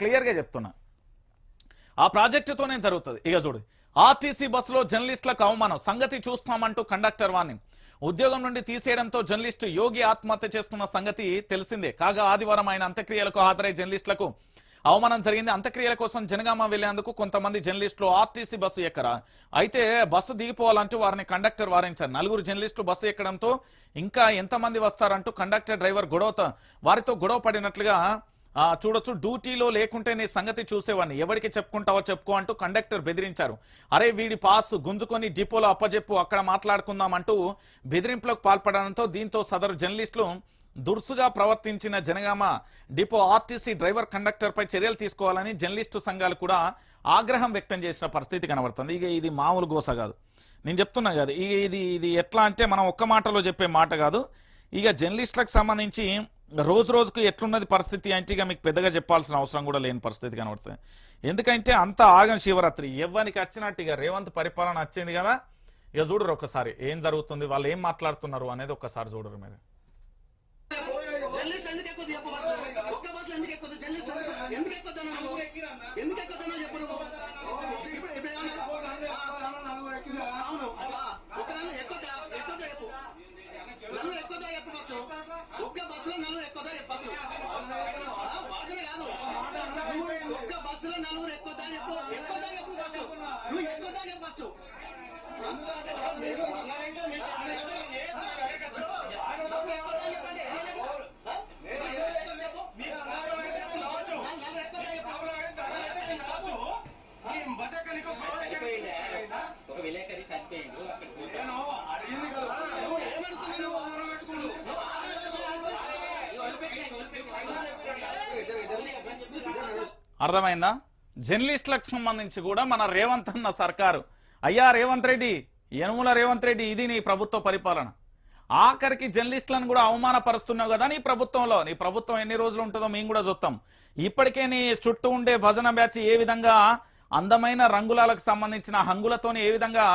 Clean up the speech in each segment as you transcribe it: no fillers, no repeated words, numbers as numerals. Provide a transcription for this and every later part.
క్లియర్గా చెప్తున్నా, ఆ ప్రాజెక్టుతోనే జరుగుతుంది. ఇక చూడు, ఆర్టీసీ బస్సులో జర్నలిస్టులకు అవమానం, సంగతి చూస్తామంటూ కండక్టర్ వార్నింగ్. ఉద్యోగం నుండి తీసేయడంతో జర్నలిస్టు యోగి ఆత్మహత్య చేసుకున్న సంగతి తెలిసిందే. కాగా ఆదివారం ఆయన అంత్యక్రియలకు హాజరై జర్నలిస్టులకు అవమానం జరిగింది. అంత్యక్రియల కోసం జనగామ వెళ్లేందుకు కొంతమంది జర్నలిస్టులు ఆర్టీసీ బస్సు ఎక్కరా, అయితే బస్సు దిగిపోవాలంటూ వారిని కండక్టర్ వారించారు. 4 జర్నలిస్టులు బస్సు ఎక్కడంతో ఇంకా ఎంతమంది వస్తారంటూ కండక్టర్ డ్రైవర్ వారితో గొడవ పడినట్లుగా చూడొచ్చు. డ్యూటీలో లేకుంటే నీ సంగతి చూసేవాడిని, ఎవరికి చెప్పుకుంటావో చెప్పుకో అంటూ కండక్టర్ బెదిరించారు. అరే వీడి పాస్ గుంజుకొని డిపోలో అప్పజెప్పు, అక్కడ మాట్లాడుకుందాం అంటూ బెదిరింపులకు పాల్పడడంతో దీంతో సదరు జర్నలిస్టులు దురుసుగా ప్రవర్తించిన Jangaon depot RTC driver conductor పై చర్యలు తీసుకోవాలని జర్నలిస్టు సంఘాలు కూడా ఆగ్రహం వ్యక్తం చేసిన పరిస్థితి కనబడుతుంది. ఇక ఇది మామూలు గోస కాదు, నేను చెప్తున్నా కదా. ఇక ఇది ఎట్లా అంటే మనం ఒక్క మాటలో చెప్పే మాట కాదు. ఇక జర్నలిస్టులకు సంబంధించి రోజు రోజుకు ఎట్లున్నది పరిస్థితి అంటే ఇక మీకు పెద్దగా చెప్పాల్సిన అవసరం కూడా లేని పరిస్థితి కనబడుతుంది. ఎందుకంటే అంత ఆగం శివరాత్రి ఎవరికి వచ్చినట్టు ఇక రేవంత్ పరిపాలన వచ్చింది కదా. ఇక చూడరు ఒకసారి ఏం జరుగుతుంది, వాళ్ళు ఏం మాట్లాడుతున్నారు అనేది ఒక్కసారి చూడరు మీరు. ఒక్క బస్సులో నలుగురు ఎక్కువదా చెప్పచ్చు, ఒక్క బస్సులో నలుగురు ఎక్కువదా చెప్పు, ఎక్కువదా చెప్పు ఫస్ట్, నువ్వు ఎక్కువదా చెప్పు ఫస్ట్. ఒక విలేకరి చనిపోయిండు, అడిగింది కదా ఏమడుతున్నావు, అర్థమైందా? జర్నలిస్టులకు సంబంధించి కూడా మన రేవంత్ అన్న సర్కారు, అయ్యా రేవంత్ రెడ్డి, యనుమల రేవంత్ రెడ్డి, ఇది నీ ప్రభుత్వ పరిపాలన. ఆఖరికి జర్నలిస్టులను కూడా అవమానపరుస్తున్నావు కదా నీ ప్రభుత్వంలో. నీ ప్రభుత్వం ఎన్ని రోజులు ఉంటుందో మేము కూడా చూస్తాం. ఇప్పటికే నీ చుట్టూ ఉండే భజన బ్యాచ్ ఏ విధంగా అందమైన రంగులకు సంబంధించిన హంగులతోని ఏ విధంగా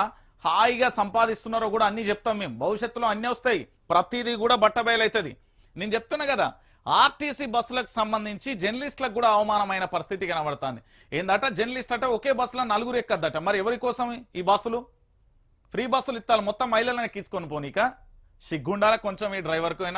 హాయిగా సంపాదిస్తున్నారో కూడా అన్ని చెప్తాం మేము. భవిష్యత్తులో అన్నీ వస్తాయి, ప్రతిదీ కూడా బట్టబయలవుతుంది. నేను చెప్తున్నా కదా, ఆర్టీసీ బస్సులకు సంబంధించి జర్నలిస్టులకు కూడా అవమానమైన పరిస్థితి కనబడుతుంది. ఏందట, జర్నలిస్ట్ అట ఒకే బస్సులో 4 ఎక్కద్దట. మరి ఎవరి కోసం ఈ బస్సులు? ఫ్రీ బస్సులు ఇస్తాను మొత్తం మహిళలను ఎక్కించుకొని పోనీక సిగ్గుండాల కొంచెం ఈ డ్రైవర్కు అయినా.